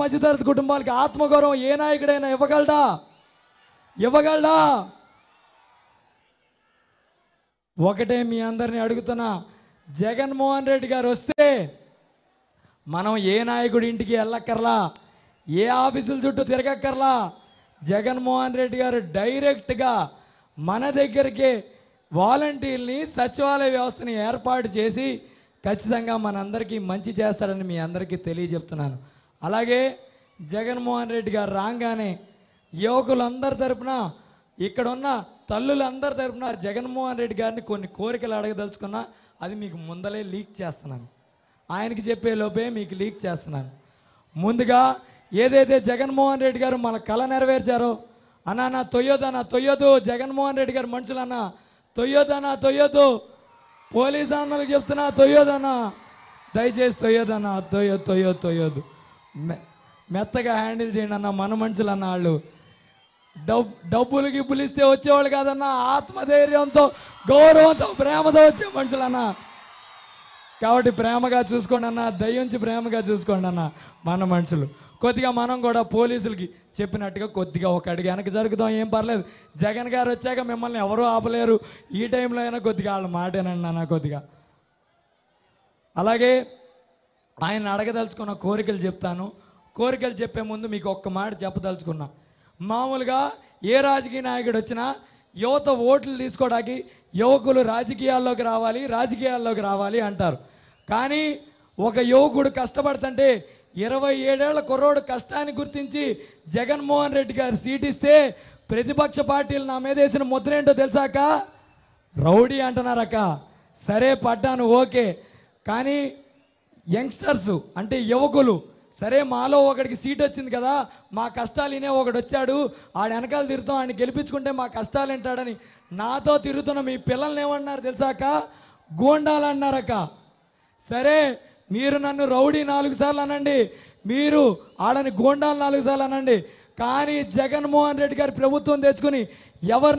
మధ్యతరగతి కుటుంబాలకి ఆత్మగౌరవం ఏ నాయకుడైనా ఇవ్వగలడా? ఇవ్వగలడా? ఒకటే మీ అందరిని అడుగుతున్నా, జగన్మోహన్ రెడ్డి గారు వస్తే మనం ఏ నాయకుడి ఇంటికి వెళ్ళక్కర్లా, ఏ ఆఫీసుల చుట్టూ తిరగక్కర్లా. జగన్మోహన్ రెడ్డి గారు డైరెక్ట్గా మన దగ్గరికి వాలంటీర్ని సచివాలయ వ్యవస్థని ఏర్పాటు చేసి ఖచ్చితంగా మనందరికీ మంచి చేస్తాడని మీ అందరికీ తెలియజెప్తున్నాను. అలాగే జగన్మోహన్ రెడ్డి గారు రాగానే యువకులందరి తరపున, ఇక్కడున్న తల్లులందరి తరపున జగన్మోహన్ రెడ్డి గారిని కొన్ని కోరికలు అడగదలుచుకున్నా, అది మీకు ముందలే లీక్ చేస్తున్నాను. ఆయనకి చెప్పే లోపే మీకు లీక్ చేస్తున్నాను. ముందుగా ఏదైతే జగన్మోహన్ రెడ్డి గారు మన కళ నెరవేర్చారో, అన్నా తొయ్యొద్దు జగన్మోహన్ రెడ్డి గారు మనుషులన్నా తొయ్యొద్దు, పోలీసు అన్నలకు చెప్తున్నా తొయ్యొద్దన్నా, దయచేసి తొయ్యొద్దన్నా, తొయ్యొద్దు, మెత్తగా హ్యాండిల్ చేయండి అన్న. మన మనుషులు అన్న వాళ్ళు డబ్బులకి పులిస్తే వచ్చేవాళ్ళు కాదన్నా, ఆత్మధైర్యంతో గౌరవంతో ప్రేమతో వచ్చే మనుషులన్నా. కాబట్టి ప్రేమగా చూసుకోండి అన్న, దయ్యుంచి ప్రేమగా చూసుకోండి అన్న. మన మనుషులు కొద్దిగా మనం కూడా పోలీసులకి చెప్పినట్టుగా కొద్దిగా ఒక అడిగి వెనక్కి జరుగుతాం, ఏం పర్లేదు. జగన్ గారు వచ్చాక మిమ్మల్ని ఎవరూ ఆపలేరు. ఈ టైంలో అయినా కొద్దిగా వాళ్ళ మాటేనండి అన్న. కొద్దిగా అలాగే ఆయన అడగదలుచుకున్న కోరికలు చెప్తాను. కోరికలు చెప్పే ముందు మీకు ఒక్క మాట చెప్పదలుచుకున్నా. మామూలుగా ఏ రాజకీయ నాయకుడు వచ్చినా యువత ఓట్లు తీసుకోవడానికి యువకులు రాజకీయాల్లోకి రావాలి అంటారు. కానీ ఒక యువకుడు కష్టపడుతుంటే 27 ఏళ్ల కుర్రోడు కష్టాన్ని గుర్తించి జగన్మోహన్ రెడ్డి గారు సీట్ ఇస్తే ప్రతిపక్ష పార్టీలు నా మీద వేసిన ముద్ర ఏంటో తెలుసాక? రౌడీ అంటున్నారక్క. సరే పడ్డాను, ఓకే. కానీ యంగ్స్టర్స్ అంటే యువకులు, సరే మాలో ఒకడికి సీట్ వచ్చింది కదా, మా కష్టాలు వినే ఒకడు వచ్చాడు, ఆడ వెనకాల తిరుగుతాం, ఆయన గెలిపించుకుంటే మా కష్టాలు వింటాడని నాతో తిరుగుతున్న మీ పిల్లల్ని ఏమన్నారు తెలుసాక? గూండాలు అన్నారక్క. సరే మీరు నన్ను రౌడీ 4 సార్లు అనండి, మీరు ఆడని గూండాలు 4 సార్లు అనండి, కానీ జగన్మోహన్ రెడ్డి గారి ప్రభుత్వం తెచ్చుకుని ఎవరు